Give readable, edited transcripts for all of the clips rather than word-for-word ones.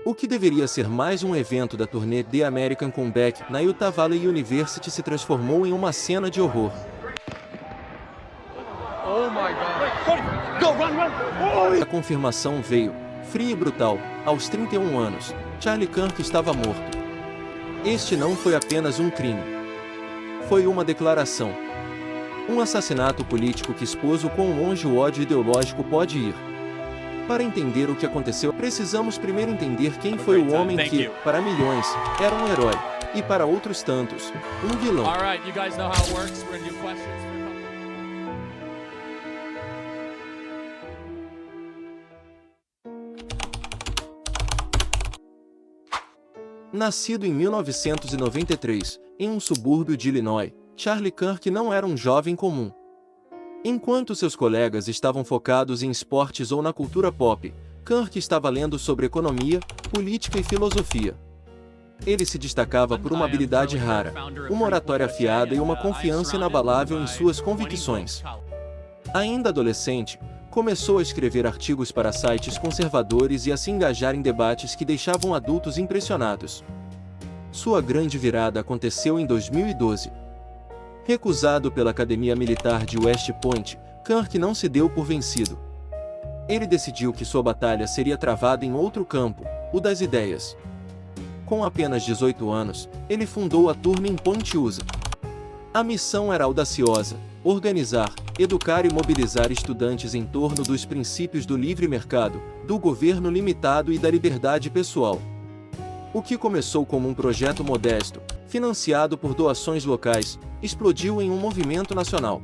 O que deveria ser mais um evento da turnê The American Comeback na Utah Valley University se transformou em uma cena de horror. Oh my God. Go, run, run. A confirmação veio, fria e brutal, aos 31 anos, Charlie Kirk estava morto. Este não foi apenas um crime. Foi uma declaração. Um assassinato político que expôs o quão longe o ódio ideológico pode ir. Para entender o que aconteceu, precisamos primeiro entender quem foi o homem que, para milhões, era um herói, e para outros tantos, um vilão. Nascido em 1993, em um subúrbio de Illinois, Charlie Kirk não era um jovem comum. Enquanto seus colegas estavam focados em esportes ou na cultura pop, Kirk estava lendo sobre economia, política e filosofia. Ele se destacava por uma habilidade rara, uma oratória afiada e uma confiança inabalável em suas convicções. Ainda adolescente, começou a escrever artigos para sites conservadores e a se engajar em debates que deixavam adultos impressionados. Sua grande virada aconteceu em 2012. Recusado pela Academia Militar de West Point, Kirk não se deu por vencido. Ele decidiu que sua batalha seria travada em outro campo, o das ideias. Com apenas 18 anos, ele fundou a Turning Point USA. A missão era audaciosa: organizar, educar e mobilizar estudantes em torno dos princípios do livre mercado, do governo limitado e da liberdade pessoal. O que começou como um projeto modesto, financiado por doações locais, explodiu em um movimento nacional.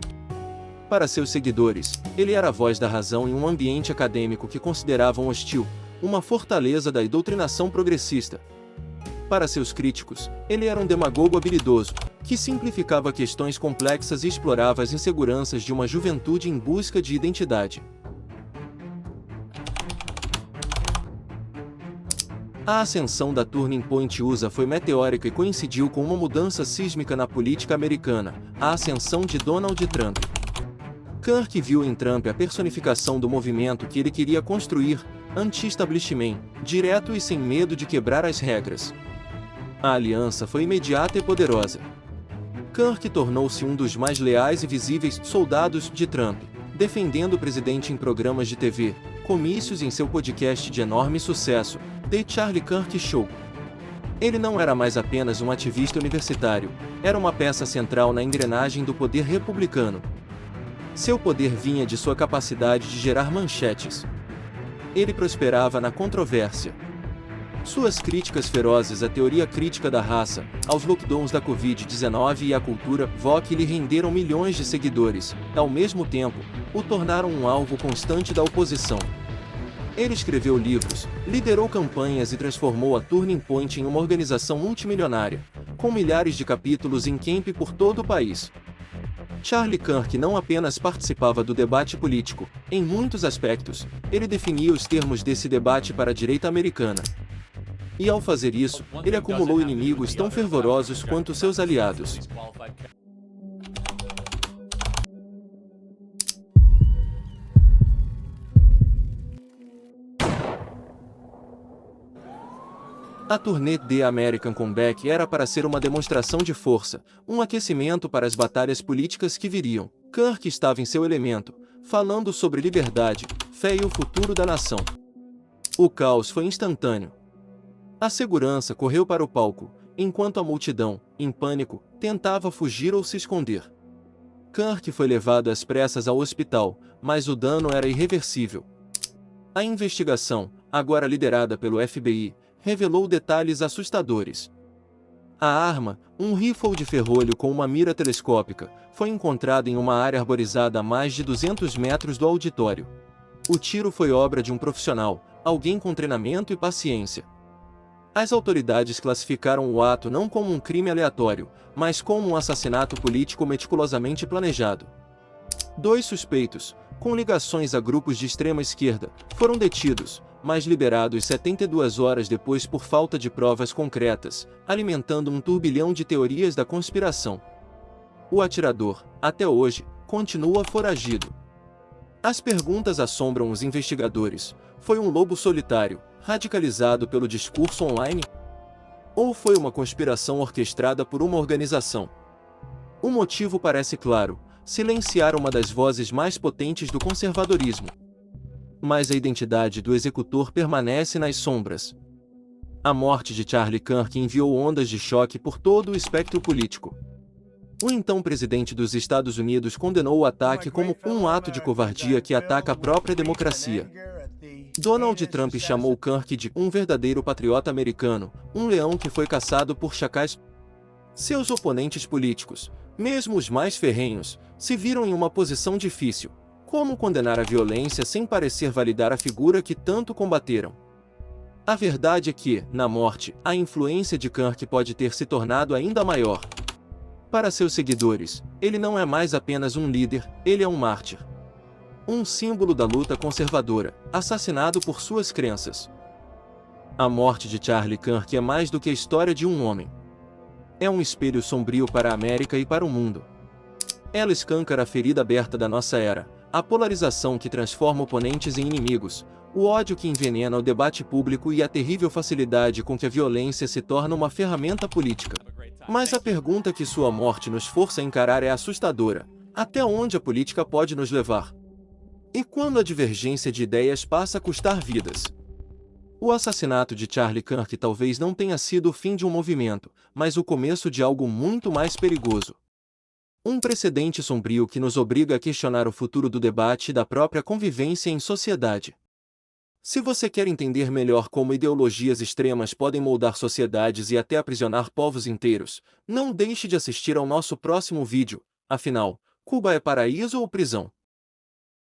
Para seus seguidores, ele era a voz da razão em um ambiente acadêmico que consideravam hostil, uma fortaleza da doutrinação progressista. Para seus críticos, ele era um demagogo habilidoso, que simplificava questões complexas e explorava as inseguranças de uma juventude em busca de identidade. A ascensão da Turning Point USA foi meteórica e coincidiu com uma mudança sísmica na política americana, a ascensão de Donald Trump. Kirk viu em Trump a personificação do movimento que ele queria construir, anti-establishment, direto e sem medo de quebrar as regras. A aliança foi imediata e poderosa. Kirk tornou-se um dos mais leais e visíveis soldados de Trump, defendendo o presidente em programas de TV, comícios e em seu podcast de enorme sucesso, The Charlie Kirk Show. Ele não era mais apenas um ativista universitário, era uma peça central na engrenagem do poder republicano. Seu poder vinha de sua capacidade de gerar manchetes. Ele prosperava na controvérsia. Suas críticas ferozes à teoria crítica da raça, aos lockdowns da Covid-19 e à cultura woke lhe renderam milhões de seguidores, ao mesmo tempo, o tornaram um alvo constante da oposição. Ele escreveu livros, liderou campanhas e transformou a Turning Point em uma organização multimilionária, com milhares de capítulos em camp por todo o país. Charlie Kirk não apenas participava do debate político, em muitos aspectos, ele definia os termos desse debate para a direita americana. E ao fazer isso, ele acumulou inimigos tão fervorosos quanto seus aliados. A turnê The American Comeback era para ser uma demonstração de força, um aquecimento para as batalhas políticas que viriam. Kirk estava em seu elemento, falando sobre liberdade, fé e o futuro da nação. O caos foi instantâneo. A segurança correu para o palco, enquanto a multidão, em pânico, tentava fugir ou se esconder. Kirk foi levado às pressas ao hospital, mas o dano era irreversível. A investigação, agora liderada pelo FBI, revelou detalhes assustadores. A arma, um rifle de ferrolho com uma mira telescópica, foi encontrada em uma área arborizada a mais de 200 metros do auditório. O tiro foi obra de um profissional, alguém com treinamento e paciência. As autoridades classificaram o ato não como um crime aleatório, mas como um assassinato político meticulosamente planejado. 2 suspeitos, com ligações a grupos de extrema esquerda, foram detidos, mas liberados 72 horas depois por falta de provas concretas, alimentando um turbilhão de teorias da conspiração. O atirador, até hoje, continua foragido. As perguntas assombram os investigadores. Foi um lobo solitário, radicalizado pelo discurso online? Ou foi uma conspiração orquestrada por uma organização? O motivo parece claro: silenciar uma das vozes mais potentes do conservadorismo. Mas a identidade do executor permanece nas sombras. A morte de Charlie Kirk enviou ondas de choque por todo o espectro político. O então presidente dos Estados Unidos condenou o ataque como um ato de covardia que ataca a própria democracia. Donald Trump chamou Kirk de um verdadeiro patriota americano, um leão que foi caçado por chacais. Seus oponentes políticos, mesmo os mais ferrenhos, se viram em uma posição difícil. Como condenar a violência sem parecer validar a figura que tanto combateram? A verdade é que, na morte, a influência de Kirk pode ter se tornado ainda maior. Para seus seguidores, ele não é mais apenas um líder, ele é um mártir. Um símbolo da luta conservadora, assassinado por suas crenças. A morte de Charlie Kirk é mais do que a história de um homem. É um espelho sombrio para a América e para o mundo. Ela escancara a ferida aberta da nossa era, a polarização que transforma oponentes em inimigos, o ódio que envenena o debate público e a terrível facilidade com que a violência se torna uma ferramenta política. Mas a pergunta que sua morte nos força a encarar é assustadora: até onde a política pode nos levar? E quando a divergência de ideias passa a custar vidas? O assassinato de Charlie Kirk talvez não tenha sido o fim de um movimento, mas o começo de algo muito mais perigoso. Um precedente sombrio que nos obriga a questionar o futuro do debate e da própria convivência em sociedade. Se você quer entender melhor como ideologias extremas podem moldar sociedades e até aprisionar povos inteiros, não deixe de assistir ao nosso próximo vídeo. Afinal, Cuba é paraíso ou prisão?